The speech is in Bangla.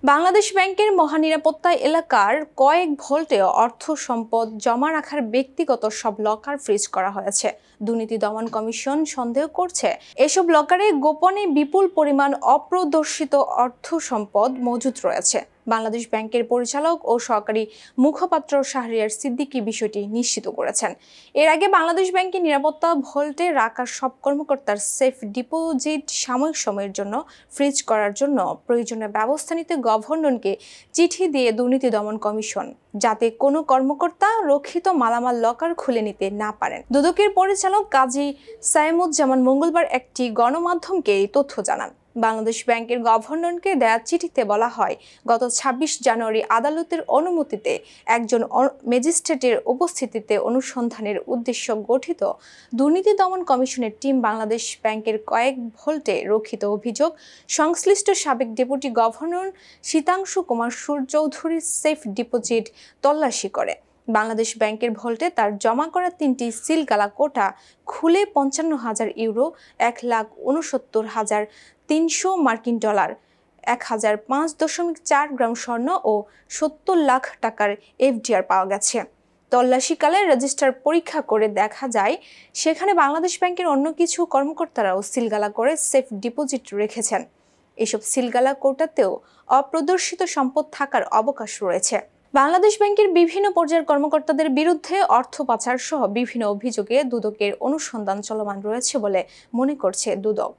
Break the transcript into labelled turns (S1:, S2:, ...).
S1: বাংলাদেশ ব্যাংকের মহানিরাপত্তা এলাকার কয়েক ভোল্টে অর্থ সম্পদ জমা রাখার ব্যক্তিগত সব লকার ফ্রিজ করা হয়েছে। দুর্নীতি দমন কমিশন সন্দেহ করছে এসব লকারে গোপনে বিপুল পরিমাণ অপ্রদর্শিত অর্থ সম্পদ মজুত রয়েছে। বাংলাদেশ ব্যাংকের পরিচালক ও সহকারী মুখপাত্র শাহরিয়ার সিদ্দিকী বিষয়টি নিশ্চিত করেছেন। এর আগে বাংলাদেশ ব্যাংকের নিরাপত্তা ভল্টে রাখা সব কর্মকর্তার সেফ ডিপোজিট সাময়িক সময়ের জন্য ফ্রিজ করার জন্য প্রয়োজনীয় ব্যবস্থা নিতে গভর্নরকে চিঠি দিয়ে দুর্নীতি দমন কমিশন, যাতে কোনো কর্মকর্তা রক্ষিত মালামাল লকার খুলে নিতে না পারেন। দুদকের পরিচালক কাজী সায়েমুজ্জামান মঙ্গলবার একটি গণমাধ্যমকে এই তথ্য জানান। বাংলাদেশ ব্যাংকের গভর্নরকে দেয়া চিঠিতে বলা হয়, গত ২৬ জানুয়ারি আদালতের অনুমতিতে একজন ম্যাজিস্ট্রেটের উপস্থিতিতে অনুসন্ধানের উদ্দেশ্য গঠিত দুর্নীতি দমন কমিশনের টিম বাংলাদেশ ব্যাংকের কয়েক ভোল্টে রক্ষিত অভিযোগ সংশ্লিষ্ট সাবেক ডেপুটি গভর্নর শীতাংশু কুমার চৌধুরীর সেফ ডিপোজিট তল্লাশি করে। বাংলাদেশ ব্যাংকের ভল্টে তার জমা করা ৩টি সিলগালা কোটা খুলে ৫৫,০০০ ইউরো, ১,৬৯,৩০০ মার্কিন ডলার, ১,০০৫.৪ গ্রাম স্বর্ণ ও ৭০ লাখ টাকার এফডিআর পাওয়া গেছে। তল্লাশিকালে রেজিস্টার পরীক্ষা করে দেখা যায়, সেখানে বাংলাদেশ ব্যাংকের অন্য কিছু কর্মকর্তারাও সিলগালা করে সেফ ডিপোজিট রেখেছেন। এসব সিলগালা কোটাতেও অপ্রদর্শিত সম্পদ থাকার অবকাশ রয়েছে। বাংলাদেশ ব্যাংকের বিভিন্ন পর্যায়ের কর্মকর্তাদের বিরুদ্ধে অর্থ পাচার সহ বিভিন্ন অভিযোগে দুদকের অনুসন্ধান চলমান রয়েছে বলে মনে করছে দুদক।